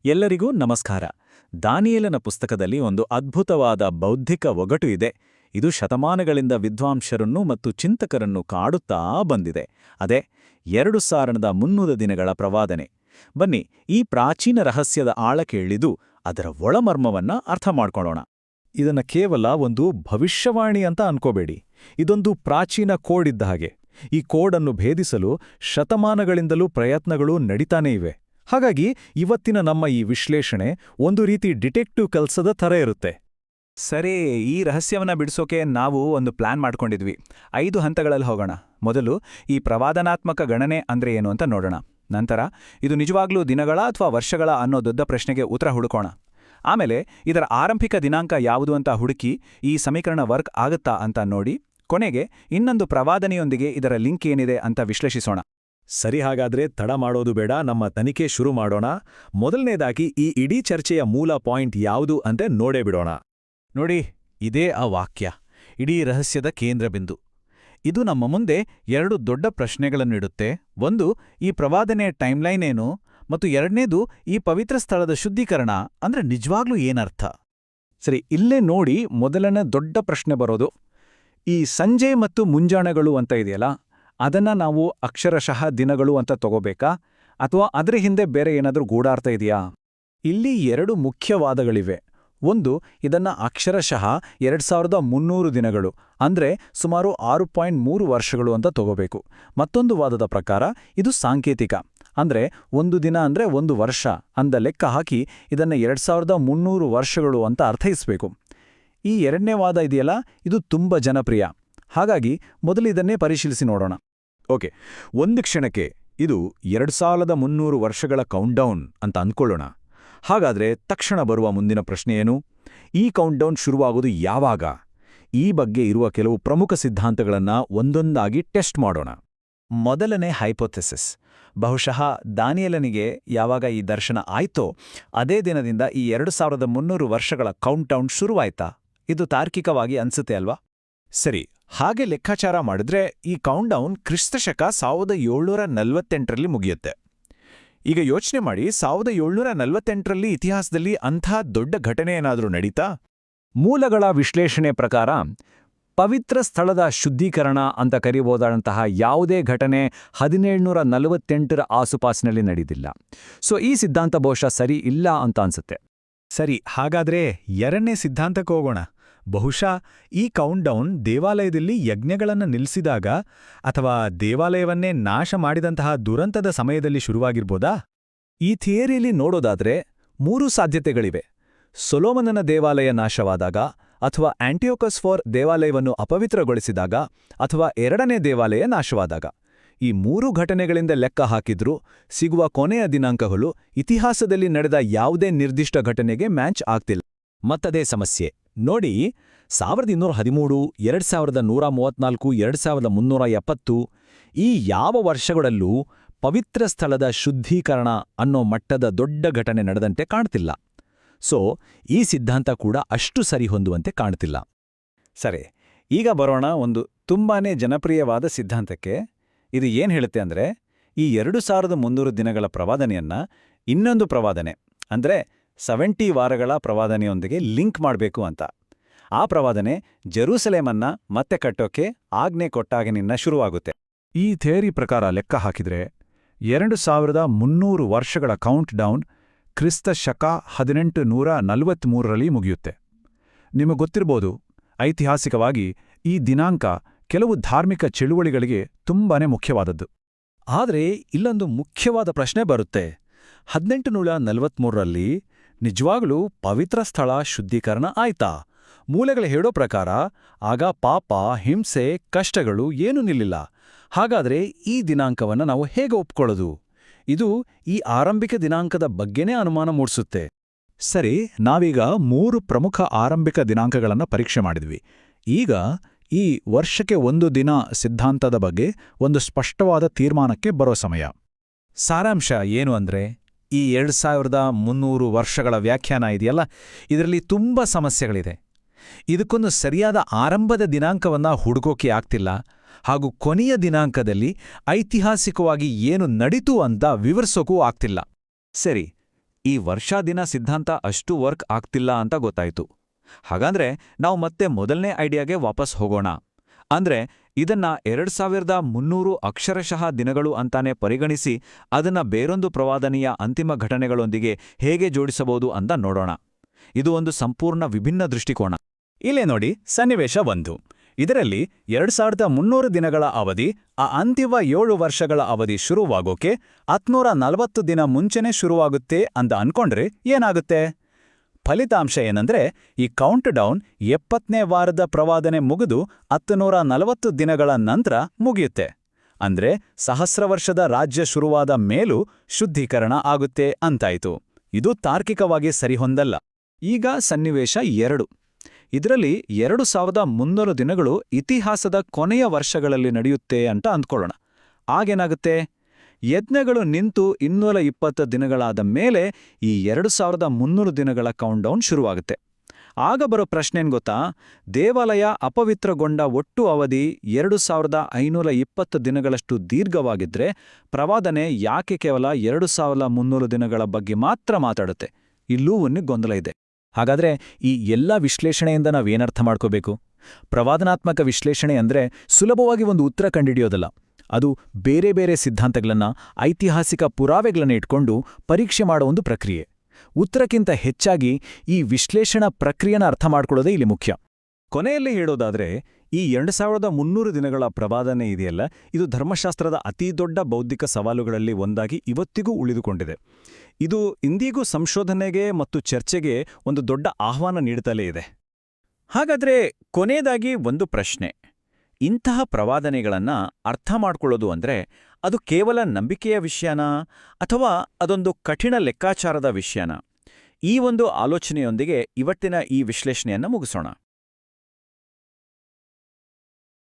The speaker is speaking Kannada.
ಎಲ್ಲರಿಗೂ ನಮಸ್ಕಾರ. ದಾನಿಯೇಲನ ಪುಸ್ತಕದಲ್ಲಿ ಒಂದು ಅದ್ಭುತವಾದ ಬೌದ್ಧಿಕ ಒಗಟು ಇದೆ. ಇದು ಶತಮಾನಗಳಿಂದ ವಿದ್ವಾಂಸರನ್ನು ಮತ್ತು ಚಿಂತಕರನ್ನು ಕಾಡುತ್ತಾ ಬಂದಿದೆ. ಅದೇ 2300 ದಿನಗಳ ಪ್ರವಾದನೆ. ಬನ್ನಿ, ಈ ಪ್ರಾಚೀನ ರಹಸ್ಯದ ಆಳಕ್ಕೆ ಇಳಿದು ಅದರ ಒಳಮರ್ಮವನ್ನ ಅರ್ಥ ಮಾಡ್ಕೊಳ್ಳೋಣ. ಇದನ್ನ ಕೇವಲ ಒಂದು ಭವಿಷ್ಯವಾಣಿ ಅಂತ ಅನ್ಕೋಬೇಡಿ. ಇದೊಂದು ಪ್ರಾಚೀನ ಕೋಡ್ ಇದ್ದ ಹಾಗೆ. ಈ ಕೋಡನ್ನು ಭೇದಿಸಲು ಶತಮಾನಗಳಿಂದಲೂ ಪ್ರಯತ್ನಗಳು ನಡೀತಾನೇ ಇವೆ. ಹಾಗಾಗಿ ಇವತ್ತಿನ ನಮ್ಮ ಈ ವಿಶ್ಲೇಷಣೆ ಒಂದು ರೀತಿ ಡಿಟೆಕ್ಟಿವ್ ಕೆಲಸದ ಥರ ಇರುತ್ತೆ. ಸರಿ, ಈ ರಹಸ್ಯವನ್ನ ಬಿಡಿಸೋಕೆ ನಾವು ಒಂದು ಪ್ಲಾನ್ ಮಾಡ್ಕೊಂಡಿದ್ವಿ. 5 ಹಂತಗಳಲ್ಲಿ ಹೋಗೋಣ. ಮೊದಲು ಈ ಪ್ರವಾದನಾತ್ಮಕ ಗಣನೆ ಅಂದ್ರೆ ಏನು ಅಂತ ನೋಡೋಣ. ನಂತರ ಇದು ನಿಜವಾಗ್ಲೂ ದಿನಗಳ ಅಥವಾ ವರ್ಷಗಳ ಅನ್ನೋ ದೊಡ್ಡ ಪ್ರಶ್ನೆಗೆ ಉತ್ತರ ಹುಡುಕೋಣ. ಆಮೇಲೆ ಇದರ ಆರಂಭಿಕ ದಿನಾಂಕ ಯಾವುದು ಅಂತ ಹುಡುಕಿ ಈ ಸಮೀಕರಣ ವರ್ಕ್ ಆಗುತ್ತಾ ಅಂತ ನೋಡಿ, ಕೊನೆಗೆ ಇನ್ನೊಂದು ಪ್ರವಾದನೆಯೊಂದಿಗೆ ಇದರ ಲಿಂಕ್ ಏನಿದೆ ಅಂತ ವಿಶ್ಲೇಷಿಸೋಣ. ಸರಿ, ಹಾಗಾದ್ರೆ ತಡ ಮಾಡೋದು ಬೇಡ, ನಮ್ಮ ತನಿಖೆ ಶುರು ಮಾಡೋಣ. ಮೊದಲನೇದಾಗಿ ಈ ಇಡೀ ಚರ್ಚೆಯ ಮೂಲ ಪಾಯಿಂಟ್ ಯಾವುದು ಅಂತ ನೋಡೇ ಬಿಡೋಣ. ನೋಡಿ, ಇದೇ ಆ ವಾಕ್ಯ, ಇಡೀ ರಹಸ್ಯದ ಕೇಂದ್ರಬಿಂದು. ಇದು ನಮ್ಮ ಮುಂದೆ 2 ದೊಡ್ಡ ಪ್ರಶ್ನೆಗಳನ್ನಿಡುತ್ತೆ. ಒಂದು, ಈ ಪ್ರವಾದನೆಯ ಟೈಮ್ಲೈನ್ ಏನು, ಮತ್ತು ಎರಡನೇದು, ಈ ಪವಿತ್ರ ಸ್ಥಳದ ಶುದ್ಧೀಕರಣ ಅಂದ್ರೆ ನಿಜವಾಗ್ಲೂ ಏನರ್ಥ. ಸರಿ, ಇಲ್ಲೇ ನೋಡಿ ಮೊದಲನೇ ದೊಡ್ಡ ಪ್ರಶ್ನೆ ಬರೋದು. ಈ ಸಂಜೆ ಮತ್ತು ಮುಂಜಾನೆಗಳು ಅಂತ ಇದೆಯಲ್ಲ, ಅದನ್ನ ನಾವು ಅಕ್ಷರಶಃ ದಿನಗಳು ಅಂತ ತಗೋಬೇಕಾ, ಅಥವಾ ಅದರ ಹಿಂದೆ ಬೇರೆ ಏನಾದರೂ ಗೂಢಾರ್ಥ ಇದೆಯಾ? ಇಲ್ಲಿ 2 ಮುಖ್ಯ ವಾದಗಳಿವೆ. ಒಂದು, ಇದನ್ನ ಅಕ್ಷರಶಃ 2300 ದಿನಗಳು ಅಂದ್ರೆ ಸುಮಾರು 6.3 ವರ್ಷಗಳು ಅಂತ ತಗೋಬೇಕು. ಮತ್ತೊಂದು ವಾದದ ಪ್ರಕಾರ ಇದು ಸಾಂಕೇತಿಕ, ಅಂದ್ರೆ ಒಂದು ದಿನ ಅಂದ್ರೆ ಒಂದು ವರ್ಷ ಅಂದ ಲೆಕ್ಕ ಹಾಕಿ ಇದನ್ನ 2300 ವರ್ಷಗಳು ಅಂತ ಅರ್ಥೈಸಬೇಕು. ಈ ಎರಡನೇ ವಾದ ಇದೆಯಲ್ಲ, ಇದು ತುಂಬ ಜನಪ್ರಿಯ. ಹಾಗಾಗಿ ಮೊದಲಿದನ್ನೇ ಪರಿಶೀಲಿಸಿ ನೋಡೋಣ. ಓಕೆ, ಒಂದು ಕ್ಷಣಕ್ಕೆ ಇದು 2300 ವರ್ಷಗಳ ಕೌಂಟ್ಡೌನ್ ಅಂತ ಅಂದ್ಕೊಳ್ಳೋಣ. ಹಾಗಾದ್ರೆ ತಕ್ಷಣ ಬರುವ ಮುಂದಿನ ಪ್ರಶ್ನೆ ಏನು? ಈ ಕೌಂಟ್ಡೌನ್ ಶುರುವಾಗೋದು ಯಾವಾಗ? ಈ ಬಗ್ಗೆ ಇರುವ ಕೆಲವು ಪ್ರಮುಖ ಸಿದ್ಧಾಂತಗಳನ್ನ ಒಂದೊಂದಾಗಿ ಟೆಸ್ಟ್ ಮಾಡೋಣ. ಮೊದಲನೇ ಹೈಪೋಥೆಸಿಸ್, ಬಹುಶಃ ದಾನಿಯೇಲನಿಗೆ ಯಾವಾಗ ಈ ದರ್ಶನ ಆಯ್ತೋ ಅದೇ ದಿನದಿಂದ ಈ 2300 ವರ್ಷಗಳ ಕೌಂಟ್ಡೌನ್ ಶುರುವಾಯ್ತಾ? ಇದು ತಾರ್ಕಿಕವಾಗಿ ಅನ್ಸುತ್ತೆ ಅಲ್ವಾ? ಸರಿ, ಹಾಗೆ ಲೆಕ್ಕಾಚಾರ ಮಾಡಿದ್ರೆ ಈ ಕೌಂಟ್ಡೌನ್ ಕ್ರಿಸ್ತಶಕ 1748ರಲ್ಲಿ ಮುಗಿಯುತ್ತೆ. ಈಗ ಯೋಚನೆ ಮಾಡಿ, 1748ರಲ್ಲಿ ಇತಿಹಾಸದಲ್ಲಿ ಅಂಥ ದೊಡ್ಡ ಘಟನೆ ಏನಾದರೂ ನಡೀತಾ? ಮೂಲಗಳ ವಿಶ್ಲೇಷಣೆ ಪ್ರಕಾರ ಪವಿತ್ರ ಸ್ಥಳದ ಶುದ್ಧೀಕರಣ ಅಂತ ಕರೆಯಬಹುದಾದಂತಹ ಯಾವುದೇ ಘಟನೆ 1748ರ ಆಸುಪಾಸಿನಲ್ಲಿ ನಡೆದಿಲ್ಲ. ಸೊ ಈ ಸಿದ್ಧಾಂತ ಬಹುಶಃ ಸರಿ ಇಲ್ಲ ಅಂತ ಅನ್ಸುತ್ತೆ. ಸರಿ, ಹಾಗಾದ್ರೆ ಎರಡನೇ ಸಿದ್ಧಾಂತಕ್ಕೆ ಹೋಗೋಣ. ಬಹುಶಃ ಈ ಕೌಂಟ್ಡೌನ್ ದೇವಾಲಯದಲ್ಲಿ ಯಜ್ಞಗಳನ್ನು ನಿಲ್ಲಿಸಿದಾಗ ಅಥವಾ ದೇವಾಲಯವನ್ನೇ ನಾಶ ಮಾಡಿದಂತಹ ದುರಂತದ ಸಮಯದಲ್ಲಿ ಶುರುವಾಗಿರ್ಬೋದಾ? ಈ ಥಿಯರಿಯಲ್ಲಿ ನೋಡೋದಾದ್ರೆ 3 ಸಾಧ್ಯತೆಗಳಿವೆ. ಸೊಲೊಮನನ ದೇವಾಲಯ ನಾಶವಾದಾಗ, ಅಥವಾ ಆಂಟಿಯೋಕಸ್ ಫಾರ್ ದೇವಾಲಯವನ್ನು ಅಪವಿತ್ರಗೊಳಿಸಿದಾಗ, ಅಥವಾ ಎರಡನೇ ದೇವಾಲಯ ನಾಶವಾದಾಗ. ಈ 3 ಘಟನೆಗಳಿಂದ ಲೆಕ್ಕ ಹಾಕಿದ್ರೂ ಸಿಗುವ ಕೊನೆಯ ದಿನಾಂಕಗಳು ಇತಿಹಾಸದಲ್ಲಿ ನಡೆದ ಯಾವುದೇ ನಿರ್ದಿಷ್ಟ ಘಟನೆಗೆ ಮ್ಯಾಚ್ ಆಗ್ತಿಲ್ಲ. ಮತ್ತದೇ ಸಮಸ್ಯೆ ನೋಡಿ, 1213, 2134, 2370 ಈ ಯಾವ ವರ್ಷಗಳಲ್ಲೂ ಪವಿತ್ರ ಸ್ಥಳದ ಶುದ್ಧೀಕರಣ ಅನ್ನೋ ಮಟ್ಟದ ದೊಡ್ಡ ಘಟನೆ ನಡೆದಂತೆ ಕಾಣ್ತಿಲ್ಲ. ಸೊ ಈ ಸಿದ್ಧಾಂತ ಕೂಡ ಅಷ್ಟು ಸರಿ ಹೊಂದುವಂತೆ ಕಾಣ್ತಿಲ್ಲ. ಸರಿ, ಈಗ ಬರೋಣ ಒಂದು ತುಂಬಾನೇ ಜನಪ್ರಿಯವಾದ ಸಿದ್ಧಾಂತಕ್ಕೆ. ಇದು ಏನ್ ಹೇಳುತ್ತೆ ಅಂದ್ರೆ, ಈ 2300 ದಿನಗಳ ಪ್ರವಾದನೆಯನ್ನ ಇನ್ನೊಂದು ಪ್ರವಾದನೆ ಅಂದ್ರೆ 70 ವಾರಗಳ ಪ್ರವಾದನೆಯೊಂದಿಗೆ ಲಿಂಕ್ ಮಾಡಬೇಕು ಅಂತ. ಆ ಪ್ರವಾದನೆ ಜೆರೂಸಲೇಮನ್ನ ಮತ್ತೆ ಕಟ್ಟೋಕೆ ಆಜ್ಞೆ ಕೊಟ್ಟಾಗಿನಿಂದ ಶುರುವಾಗುತ್ತೆ. ಈ ಥಿಯರಿ ಪ್ರಕಾರ ಲೆಕ್ಕ ಹಾಕಿದ್ರೆ 2300 ವರ್ಷಗಳ ಕೌಂಟ್ ಡೌನ್ ಕ್ರಿಸ್ತ ಶಕ 1843ರಲ್ಲಿ ಮುಗಿಯುತ್ತೆ. ನಿಮಗೆ ಗೊತ್ತಿರ್ಬೋದು, ಐತಿಹಾಸಿಕವಾಗಿ ಈ ದಿನಾಂಕ ಕೆಲವು ಧಾರ್ಮಿಕ ಚಳುವಳಿಗಳಿಗೆ ತುಂಬಾನೇ ಮುಖ್ಯವಾದದ್ದು. ಆದರೆ ಇಲ್ಲೊಂದು ಮುಖ್ಯವಾದ ಪ್ರಶ್ನೆ ಬರುತ್ತೆ. 1843ರಲ್ಲಿ ನಿಜವಾಗ್ಲೂ ಪವಿತ್ರ ಸ್ಥಳ ಶುದ್ಧೀಕರಣ ಆಯ್ತಾ? ಮೂಲಗಳು ಹೇಳೋ ಪ್ರಕಾರ ಆಗ ಪಾಪ, ಹಿಂಸೆ, ಕಷ್ಟಗಳು ಏನೂ ನಿಲ್ಲಿಲ್ಲ. ಹಾಗಾದ್ರೆ ಈ ದಿನಾಂಕವನ್ನು ನಾವು ಹೇಗೆ ಒಪ್ಕೊಳ್ಳೋದು? ಇದು ಈ ಆರಂಭಿಕ ದಿನಾಂಕದ ಬಗ್ಗೆನೇ ಅನುಮಾನ ಮೂಡಿಸುತ್ತೆ. ಸರಿ, ನಾವೀಗ 3 ಪ್ರಮುಖ ಆರಂಭಿಕ ದಿನಾಂಕಗಳನ್ನು ಪರೀಕ್ಷೆ ಮಾಡಿದ್ವಿ. ಈಗ ಈ ವರ್ಷಕ್ಕೆ ಒಂದು ದಿನ ಸಿದ್ಧಾಂತದ ಬಗ್ಗೆ ಒಂದು ಸ್ಪಷ್ಟವಾದ ತೀರ್ಮಾನಕ್ಕೆ ಬರೋ ಸಮಯ. ಸಾರಾಂಶ ಏನು ಅಂದ್ರೆ, ಈ 2300 ವರ್ಷಗಳ ವ್ಯಾಖ್ಯಾನ ಇದೆಯಲ್ಲ, ಇದರಲ್ಲಿ ತುಂಬ ಸಮಸ್ಯೆಗಳಿದೆ. ಇದಕ್ಕೊಂದು ಸರಿಯಾದ ಆರಂಭದ ದಿನಾಂಕವನ್ನ ಹುಡುಕೋಕೆ ಆಗ್ತಿಲ್ಲ, ಹಾಗೂ ಕೊನೆಯ ದಿನಾಂಕದಲ್ಲಿ ಐತಿಹಾಸಿಕವಾಗಿ ಏನು ನಡೀತು ಅಂತ ವಿವರಿಸೋಕೂ ಆಗ್ತಿಲ್ಲ. ಸರಿ, ಈ ವರ್ಷಾದಿನ ಸಿದ್ಧಾಂತ ಅಷ್ಟು ವರ್ಕ್ ಆಗ್ತಿಲ್ಲ ಅಂತ ಗೊತ್ತಾಯ್ತು. ಹಾಗಾದ್ರೆ ನಾವು ಮತ್ತೆ ಮೊದಲನೇ ಐಡಿಯಾಗೆ ವಾಪಸ್ ಹೋಗೋಣ. ಅಂದ್ರೆ ಇದನ್ನ 2300 ಅಕ್ಷರಶಃ ದಿನಗಳು ಅಂತಾನೆ ಪರಿಗಣಿಸಿ ಅದನ್ನ ಬೇರೊಂದು ಪ್ರವಾದನೆಯ ಅಂತಿಮ ಘಟನೆಗಳೊಂದಿಗೆ ಹೇಗೆ ಜೋಡಿಸಬಹುದು ಅಂತ ನೋಡೋಣ. ಇದು ಒಂದು ಸಂಪೂರ್ಣ ವಿಭಿನ್ನ ದೃಷ್ಟಿಕೋನ. ಇಲ್ಲೇ ನೋಡಿ ಸನ್ನಿವೇಶ 1. ಇದರಲ್ಲಿ 2300 ದಿನಗಳ ಅವಧಿ, ಆ ಅಂತಿಮ 7 ವರ್ಷಗಳ ಅವಧಿ ಶುರುವಾಗೋಕೆ 1040 ದಿನ ಮುಂಚೆನೇ ಶುರುವಾಗುತ್ತೆ ಅಂತ ಅನ್ಕೊಂಡ್ರೆ ಏನಾಗುತ್ತೆ? ಫಲಿತಾಂಶ ಏನಂದ್ರೆ ಈ ಕೌಂಟ್ ಡೌನ್ 70ನೇ ವಾರದ ಪ್ರವಾದನೆ ಮುಗಿದು 1040 ದಿನಗಳ ನಂತರ ಮುಗಿಯುತ್ತೆ. ಅಂದ್ರೆ ಸಹಸ್ರ ವರ್ಷದ ರಾಜ್ಯ ಶುರುವಾದ ಮೇಲೂ ಶುದ್ಧೀಕರಣ ಆಗುತ್ತೆ ಅಂತಾಯ್ತು. ಇದು ತಾರ್ಕಿಕವಾಗಿ ಸರಿಹೊಂದಲ್ಲ. ಈಗ ಸನ್ನಿವೇಶ 2. ಇದರಲ್ಲಿ 2300 ದಿನಗಳು ಇತಿಹಾಸದ ಕೊನೆಯ ವರ್ಷಗಳಲ್ಲಿ ನಡೆಯುತ್ತೆ ಅಂತ ಅಂದ್ಕೊಳ್ಳೋಣ. ಆಗೇನಾಗುತ್ತೆ? ಯಜ್ಞಗಳು ನಿಂತು 220 ದಿನಗಳಾದ ಮೇಲೆ ಈ 2300 ದಿನಗಳ ಕೌಂಟ್ಡೌನ್ ಶುರುವಾಗುತ್ತೆ. ಆಗ ಬರೋ ಪ್ರಶ್ನೆನ್ ಗೊತ್ತಾ? ದೇವಾಲಯ ಅಪವಿತ್ರಗೊಂಡ ಒಟ್ಟು ಅವಧಿ 2520 ದಿನಗಳಷ್ಟು ದೀರ್ಘವಾಗಿದ್ರೆ ಪ್ರವಾದನೆ ಯಾಕೆ ಕೇವಲ 2300 ದಿನಗಳ ಬಗ್ಗೆ ಮಾತ್ರ ಮಾತಾಡುತ್ತೆ? ಇಲ್ಲೂ ಒಂದು ಗೊಂದಲ ಇದೆ. ಹಾಗಾದ್ರೆ ಈ ಎಲ್ಲ ವಿಶ್ಲೇಷಣೆಯಿಂದ ನಾವೇನರ್ಥ ಮಾಡ್ಕೋಬೇಕು? ಪ್ರವಾದನಾತ್ಮಕ ವಿಶ್ಲೇಷಣೆ ಅಂದ್ರೆ ಸುಲಭವಾಗಿ ಒಂದು ಉತ್ತರ ಕಂಡುಹಿಡಿಯೋದಲ್ಲ. ಅದು ಬೇರೆ ಬೇರೆ ಸಿದ್ಧಾಂತಗಳನ್ನ, ಐತಿಹಾಸಿಕ ಪುರಾವೆಗಳನ್ನ ಇಟ್ಕೊಂಡು ಪರೀಕ್ಷೆ ಮಾಡೋ ಒಂದು ಪ್ರಕ್ರಿಯೆ. ಉತ್ತರಕ್ಕಿಂತ ಹೆಚ್ಚಾಗಿ ಈ ವಿಶ್ಲೇಷಣಾ ಪ್ರಕ್ರಿಯೆನ ಅರ್ಥ ಮಾಡ್ಕೊಳ್ಳೋದೇ ಇಲ್ಲಿ ಮುಖ್ಯ. ಕೊನೆಯಲ್ಲಿ ಹೇಳೋದಾದ್ರೆ, ಈ 2300 ದಿನಗಳ ಪ್ರವಾದನೆ ಇದೆಯಲ್ಲ, ಇದು ಧರ್ಮಶಾಸ್ತ್ರದ ಅತಿದೊಡ್ಡ ಬೌದ್ಧಿಕ ಸವಾಲುಗಳಲ್ಲಿ ಒಂದಾಗಿ ಇವತ್ತಿಗೂ ಉಳಿದುಕೊಂಡಿದೆ. ಇದು ಇಂದಿಗೂ ಸಂಶೋಧನೆಗೆ ಮತ್ತು ಚರ್ಚೆಗೆ ಒಂದು ದೊಡ್ಡ ಆಹ್ವಾನ ನೀಡುತ್ತಲೇ ಇದೆ. ಹಾಗಾದ್ರೆ ಕೊನೆಯದಾಗಿ ಒಂದು ಪ್ರಶ್ನೆ. ಇಂತಹ ಪ್ರವಾದನೆಗಳನ್ನ ಅರ್ಥ ಮಾಡ್ಕೊಳ್ಳೋದು ಅಂದ್ರೆ ಅದು ಕೇವಲ ನಂಬಿಕೆಯ ವಿಷಯನಾ ಅಥವಾ ಅದೊಂದು ಕಠಿಣ ಲೆಕ್ಕಾಚಾರದ ವಿಷಯನಾ? ಈ ಒಂದು ಆಲೋಚನೆಯೊಂದಿಗೆ ಇವತ್ತಿನ ಈ ವಿಶ್ಲೇಷಣೆಯನ್ನ ಮುಗಿಸೋಣ.